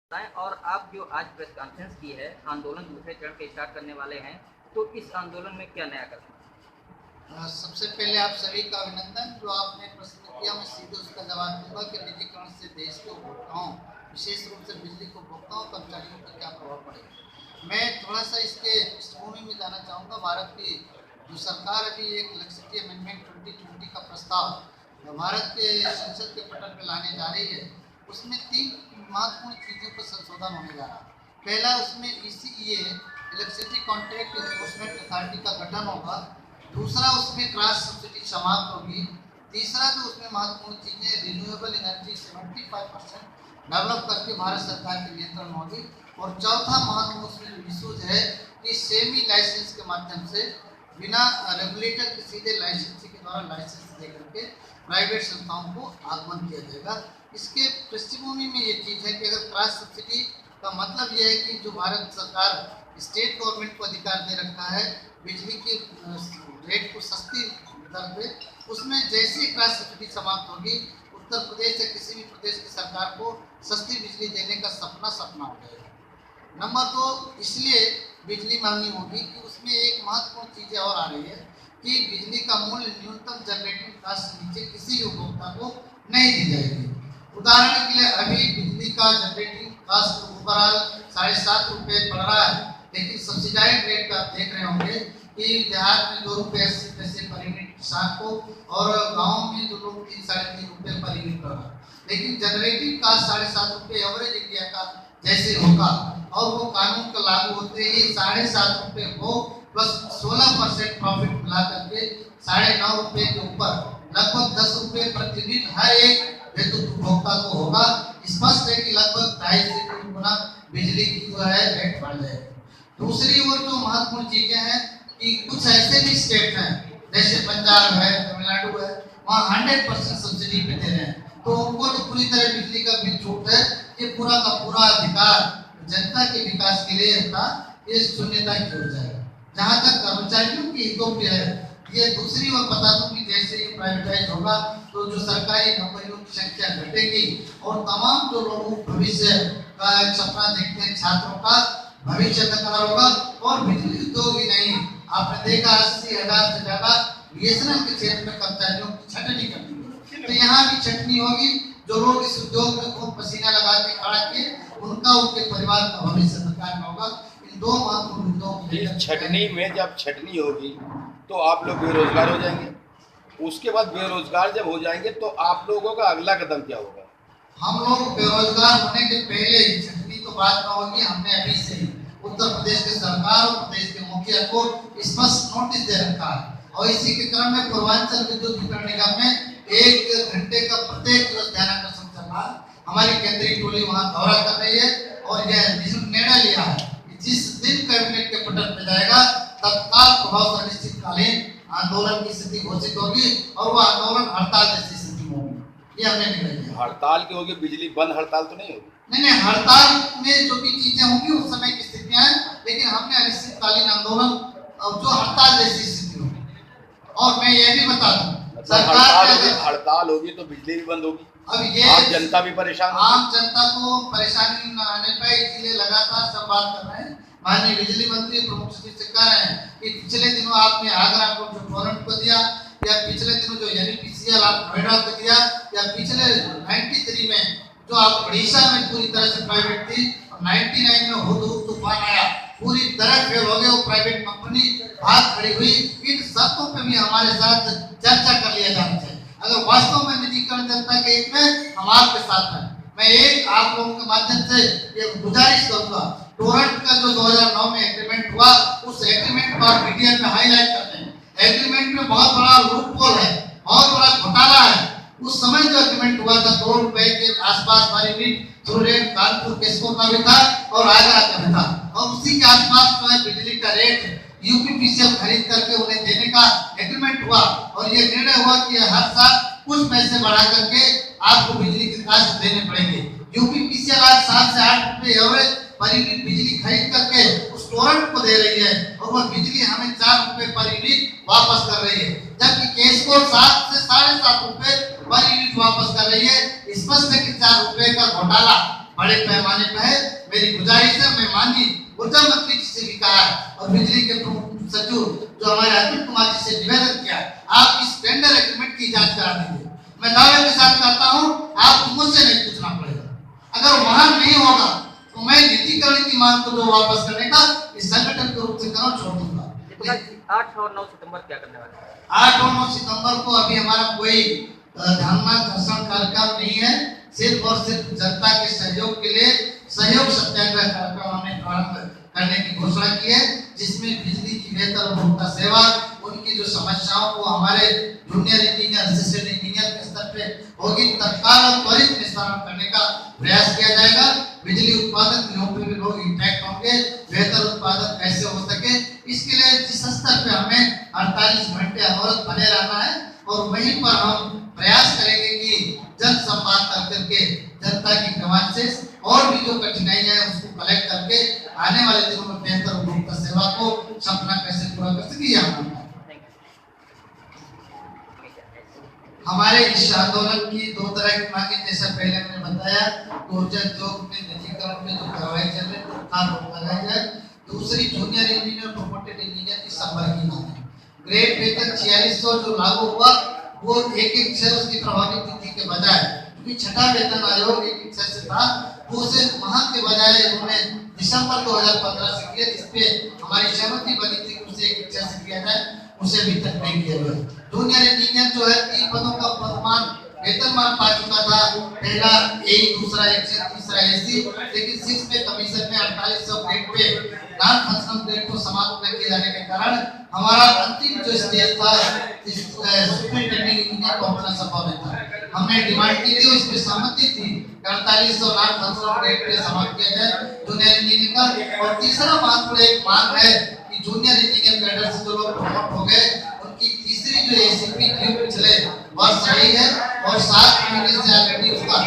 बताएं। और आप जो आज प्रेस कॉन्फ्रेंस की है, आंदोलन दूसरे चरण के स्टार्ट करने वाले हैं, तो इस आंदोलन में क्या नया कदम? सबसे पहले आप सभी का अभिनंदन। जो आपने प्रश्न किया मैं सीधे उसका जवाब दूंगा कि निजीकरण से देश के उपभोक्ताओं, विशेष रूप से बिजली के उपभोक्ताओं कर्मचारियों पर क्या प्रभाव पड़ेगा। मैं थोड़ा सा इसके पृष्ठभूमि में जाना चाहूँगा। भारत की जो सरकार अभी एक इलेक्ट्रिसिटी अमेंडमेंट 2020 का प्रस्ताव भारत के संसद के पटल पर लाने जा रही है, उसमें 3 महत्वपूर्ण चीज़ों पर संशोधन होने जा रहा है। पहला, उसमें ECEA electricity contract enforcement authority का गठन होगा। दूसरा, उसमें क्रॉस सब्सिडी समाप्त होगी। तीसरा जो उसमें महत्वपूर्ण चीजें, रिन्यूएबल एनर्जी 75% डेवलप करके भारत सरकार के नियंत्रण में होगी। और चौथा महत्वपूर्ण उसमें इशूज है कि सेमी लाइसेंस के माध्यम से बिना रेगुलेटर के सीधे लाइसेंसी के द्वारा लाइसेंस दे करके प्राइवेट संस्थाओं को आगमन किया जाएगा। इसके पृष्ठभूमि में ये चीज़ है कि अगर क्रॉस सब्सिडी का मतलब यह है कि जो भारत सरकार स्टेट गवर्नमेंट को अधिकार दे रखा है बिजली की रेट को सस्ती दर पे, उसमें जैसे ही क्रॉस सब्सिडी समाप्त होगी, उत्तर प्रदेश या किसी भी प्रदेश की सरकार को सस्ती बिजली देने का सपना हो जाएगा। नंबर 2, इसलिए बिजली महंगी होगी कि उसमें एक महत्वपूर्ण चीज़ और आ रही है कि बिजली का मूल्य न्यूनतम जनरेटिंग कास्ट से नीचे किसी उपभोक्ता को नहीं दी जाएगी। उदाहरण के लिए अभी बिजली का जनरेटिंग कास्ट ओवरऑल 7.5 रुपये पड़ रहा है, लेकिन सब्सिडाइज रेट पे आप देख रहे होंगे कि देहात में 2 रुपये 80 पैसे पर यूनिट किसान को, और गाँव में जो लोग 3-3.5 रुपये पर यूनिट पड़ रहा है। लेकिन जनरेटिंग कास्ट 7.5 रुपये एवरेज इंडिया का जैसे होगा, और वो कानून का लागू होते ही 7.5 रुपये हो प्लस 16% प्रॉफिट मिला करके 9.5 रुपये के ऊपर लगभग 10 रुपये प्रति यूनिट हर एक विद्युत उपभोक्ता को होगा। स्पष्ट है कि लगभग 2.5 से 3 गुना बिजली की जो है रेट बढ़ जाएगी। दूसरी ओर जो महत्वपूर्ण चीजें हैं कि कुछ ऐसे भी स्टेट हैं जैसे पंजाब है, तमिलनाडु है, वहाँ 100% सब्सिडी पे दे रहे हैं, तो उनको तो पूरी तरह बिजली का बिल छूट है। ये पूरा का पूरा अधिकार जनता के विकास के लिए था, ये शून्यता की ओर जाएगा। जहाँ तक कर्मचारियों की हितों पे है, ये दूसरी ओर बता दूं कि जैसे ये प्राइवेटाइज होगा तो जो सरकारी नौकरियों की संख्या घटेगी, और तमाम जो लोग भविष्य का एक सपना देखते हैं, छात्रों का भविष्य अंधकार होगा। और बिजली उद्योग ही नहीं, आपने देखा 80,000 से ज्यादा बीएसएनएल के क्षेत्र में कर्मचारियों की छटनी करनी होगी, तो यहाँ भी छटनी होगी। जो लोग इस उद्योग में खूब पसीना लगा के खड़ा किए, उनका उनके परिवार का भविष्य अंधकार में होगा। इन 2 महत्वपूर्ण मुद्दों इस छटनी में जब छटनी होगी तो आप लोग बेरोजगार हो जाएंगे। उसके बाद बेरोजगार जब हो जाएंगे तो आप लोगों का अगला कदम क्या होगा? हम लोग बेरोजगार होने के पहले ही, छटनी तो बात ना होगी, हमने अभी से ही उत्तर प्रदेश के सरकार और प्रदेश के मुखिया को स्पष्ट नोटिस दे रखा है। और इसी के क्रम में पूर्वांचल विद्युत वितरण निगम में 1 घंटे का प्रत्येक दिवस ध्यानाकर्षण चल रहा है। हमारी केंद्रीय टोली वहां दौरा कर रही है, और यह निर्णय लिया है कि जिस दिन कैबिनेट के पटल पर जाएगा, तत्काल प्रभाव से अनिश्चितकालीन आंदोलन की स्थिति घोषित होगी, और वह आंदोलन हड़ताल जैसी स्थिति में होगी। ये हमने निर्णय लिया। हड़ताल की होगी, बिजली बंद हड़ताल तो नहीं होगी? नहीं, हड़ताल में जो भी चीजें होंगी उस समय की स्थितियां हैं, लेकिन हमने अनिश्चितकालीन आंदोलन जो हड़ताल जैसी स्थिति होगी। और मैं ये भी बता दूं, सरकार हड़ताल होगी तो बिजली भी बंद होगी। अब ये आम जनता भी परेशान, आम जनता को परेशानी न आने पाए, इसलिए लगातार संवाद कर रहे हैं। माननीय बिजली मंत्री प्रमुख सचिव से कह रहे हैं कि पिछले दिनों आपने आगरा को जो टोरेंट को दिया, या पिछले दिनों जो NPCL आप नोएडा को दिया, या पिछले 93 में जो आप उड़ीसा में पूरी तरह से प्राइवेट थी, और 99 में हुदहुद तूफान आया, पूरी तरह फेल हो गए, वो प्राइवेट कंपनी हाथ खड़ी हुई। इन सबको पे भी हमारे साथ चर्चा कर लिया जाना चाहिए। अगर वास्तव में निजीकरण जनता के हित में, हम आपके साथ हैं। मैं एक आप लोगों के माध्यम से ये गुजारिश करूंगा, टोरेंट का जो 2009 में एग्रीमेंट हुआ, उस एग्रीमेंट को आप मीडिया में हाईलाइट करते हैं। एग्रीमेंट में बहुत बड़ा लूपहोल है, बहुत बड़ा घोटाला है। उस समय जो एग्रीमेंट हुआ था 2 रुपए के आसपास वाली यूनिट सूरत, कानपुर, केसपुर का भी था, और आगरा का भी था, और उसी के आसपास जो है बिजली का रेट यूपीपीसीएल खरीद करके उन्हें देने का एग्रीमेंट हुआ। और ये निर्णय हुआ कि हर साल कुछ पैसे बढ़ा करके आपको बिजली के कास्ट देने पड़ेंगे। यूपीपीसीएल आज 7 से 8 रुपए एवरेज पर यूनिट बिजली खरीद करके उस टोरेंट को दे रही है, और वह बिजली हमें 4 रुपए पर यूनिट वापस कर रही है, जबकि केसपुर 7 से 7.5 रुपए पर यूनिट वापस कर रही है। स्पष्ट है कि 4 रुपए का घोटाला बड़े पैमाने पर है। मेरी गुजारिश है, मैं माननीय ऊर्जा मंत्री जी से भी कहा और बिजली के प्रमुख सचिव जो हमारे अरविंद कुमार जी से निवेदन किया, आप इस टेंडर एग्रीमेंट की जांच करा दीजिए। मैं दावे के साथ कहता हूँ, आप मुझसे नहीं पूछना पड़ेगा। अगर वहां नहीं होगा तो मैं निजीकरण की मांग को जो वापस करने का इस संगठन के रूप से करो छोड़ दूंगा। 8 और 9 सितंबर क्या करने वाले हैं? 8 और 9 सितंबर को अभी हमारा कोई ध्यानाकर्षण कार्यक्रम नहीं है, सिर्फ और सिर्फ जनता के सहयोग के लिए सहयोग सत्याग्रह कार्यक्रम हमने प्रारंभ करने की घोषणा की है, जिसमें बिजली की बेहतर उपभोक्ता सेवा, उनकी जो समस्याओं को हमारे जूनियर इंजीनियर, असिस्टेंट इंजीनियर के स्तर पे होगी, तत्काल और त्वरित निस्तारण करने का प्रयास किया जाएगा। बिजली उत्पादन गृहों पे भी लोग इंटैक्ट होंगे, बेहतर उत्पादन कैसे हो सके, इसके लिए जिस स्तर पे हमें 48 घंटे अनवरत बने रहना है और वहीं पर हम प्रयास करेंगे कि जन संवाद करके जनता की डिमांड से और भी जो कठिनाइयां हैं उसको कलेक्ट करके आने वाले दिनों में बेहतर उपभोक्ता सेवा को सपना कैसे पूरा कर सके, यह मानना है। हमारे इस आंदोलन की 2 तरह की मांगे, जैसा पहले मैंने बताया, ऊर्जा उद्योग में निजीकरण में जो कार्रवाई चल रही है तत्काल रोक लगाई जाए। दूसरी, जूनियर इंजीनियर, प्रोमोटेड इंजीनियर की संवर्ग की मांग है। ग्रेड वेतन 4600 जो लागू हुआ वो 1-1 से उसकी प्रभावी तिथि के बजाय, क्योंकि छठा वेतन आयोग 1-1 से था, वो उसे माह के बजाय उन्होंने दिसंबर 2015 से किया, जिसपे हमारी सहमति बनी थी कि उसे 1-1 से किया जाए, उसे अभी तक नहीं किया गया। जूनियर इंजीनियर जो है 3 पदों का वेतनमान पा चुका था, पहला ए, दूसरा एक्स, तीसरा एसी, लेकिन 6 पे कमीशन में 4800 grade pay non functional grade को समाप्त न किए जाने के कारण हमारा अंतिम जो स्टेज था सुपरिटेंडिंग इंजीनियर को अपना संभव नहीं था। हमने डिमांड की थी, इस पे सहमति थी 4800 नॉन फंक्शनल ग्रेड पे समाप्त किया जाए जूनियर इंजीनियर का। और तीसरा महत्वपूर्ण एक मांग है कि जूनियर इंजीनियर कैडर से जो लोग प्रमोट हो गए उनकी तीसरी जो एसीपी ड्यू पिछले वर्ष रही है और 7 महीने से ऑलरेडी उसका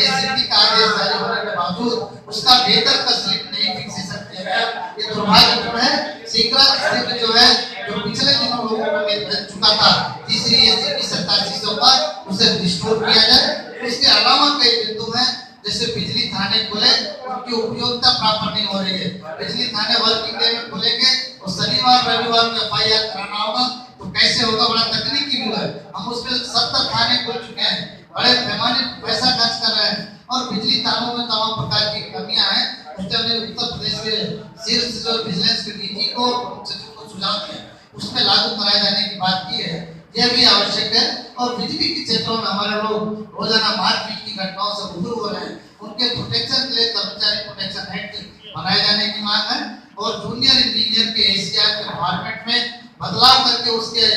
एसीपी का आदेश जारी होने के बावजूद उसका वेतन का स्लिप नहीं फिक्सेशन किया गया, ये दुर्भाग्यपूर्ण है। शीघ्र स्लिप जो है जो पिछले दिनों लोगों को मिल चुका था तीसरी एसीपी 8700 का, उसे रिस्टोर किया जाए। इसके अलावा कई बिंदु हैं, जैसे बिजली थाने खुले, उनकी उपयोगिता प्रॉपर नहीं हो रही है। बिजली थाने वर्किंग डे में खुलेंगे और शनिवार रविवार में एफआईआर कराना होगा तो कैसे होगा, बड़ा तकनीकी भी है। हम उसमें 70 थाने खुल चुके हैं, बड़े पैमाने पर पैसा खर्च कर रहे हैं और बिजली तारों में तमाम प्रकार की कमियां हैं। उसके हमने उत्तर प्रदेश के शीर्ष जो विजिलेंस के डीजी को सचिव को सुझाव दिया, उसमें लागू कराए जाने की बात की है, यह भी आवश्यक है। और बिजली के क्षेत्रों में हमारे लोग रोजाना मारपीट की घटनाओं से गुजर हो रहे हैं, उनके प्रोटेक्शन के लिए कर्मचारी प्रोटेक्शन एक्ट बनाए जाने की मांग है। और जूनियर इंजीनियर के एसीआर के फॉर्मेट में बदलाव करके उसके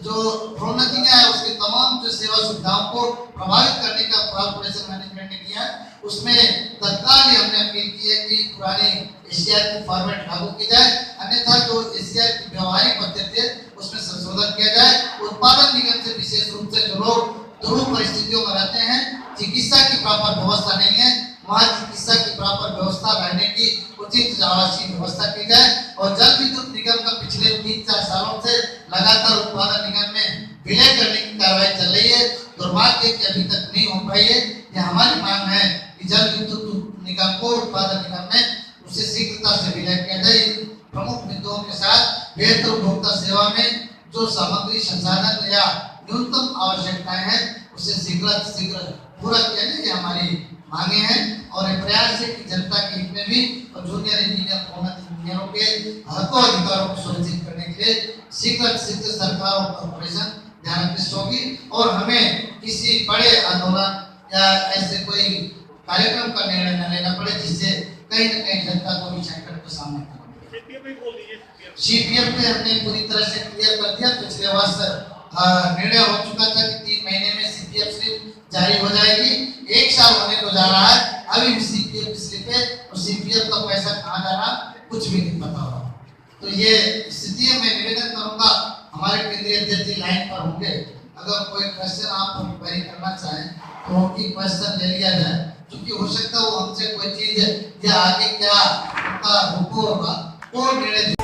जो प्रोन्नतियां है उसके तमाम जो सेवा सुविधाओं को प्रभावित करने का कॉर्पोरेशन मैनेजमेंट ने किया, उसमें तत्काल ही हमने अपील की है कि पुराने एसीआर की फॉर्मेट लागू की जाए, अन्यथा जो एसीआर की व्यवहारिक पद्धति है उसमें संशोधन किया जाए। उत्पादन निगम से विशेष रूप से जो लोग दुर्गम परिस्थितियों में रहते हैं, चिकित्सा की प्रॉपर व्यवस्था नहीं है, वहाँ चिकित्सा की प्रॉपर व्यवस्था रहने की उचित आवासीय व्यवस्था की जाए। और जल विद्युत निगम का पिछले 3-4 सालों से लगातार उत्पादन निगम में विलय करने की कार्रवाई चल रही है, दुर्भाग्य कि अभी तक नहीं हो पाई है। यह हमारी मांग है कि जल विद्युत निगम को उत्पादन निगम में उसे शीघ्रता से विलय किया जाए। प्रमुख बिंदुओं के साथ बेहतर उपभोक्ता सेवा में जो सामग्री संसाधन या न्यूनतम आवश्यकताएं हैं उसे शीघ्र पूरा किया जाए, ये हमारी मांगे हैं। और प्रयास है कि जनता के हित में भी और जूनियर इंजीनियर प्रोन्नत इंजीनियरों के हकों अधिकारों को सुनिश्चित करने के लिए शीघ्र सरकार और कॉर्पोरेशन ध्यानाकृष्ट होगी। और हमें किसी बड़े आंदोलन या ऐसे कोई कार्यक्रम का निर्णय न लेना पड़े जिससे कहीं न कहीं जनता को भी संकट का सामना करना पड़े। सीपीएफ पे हमने पूरी तरह से क्लियर कर दिया, पिछले वर्ष निर्णय हो चुका था कि 3 महीने में सीपीएफ स्लिप जारी हो जाएगी, 1 साल होने को जा रहा है, अभी भी सीपीएफ स्लिप है और सीपीएफ का पैसा कहाँ जा रहा कुछ भी नहीं पता हो। तो ये स्थिति है। मैं निवेदन करूंगा हमारे केंद्रीय अध्यक्ष लाइन पर होंगे, अगर कोई क्वेश्चन आप क्वेरी करना चाहें तो उनकी क्वेश्चन ले लिया जाए, क्योंकि हो सकता है वो हमसे कोई चीज या आगे क्या उनका रुको होगा वो निर्णय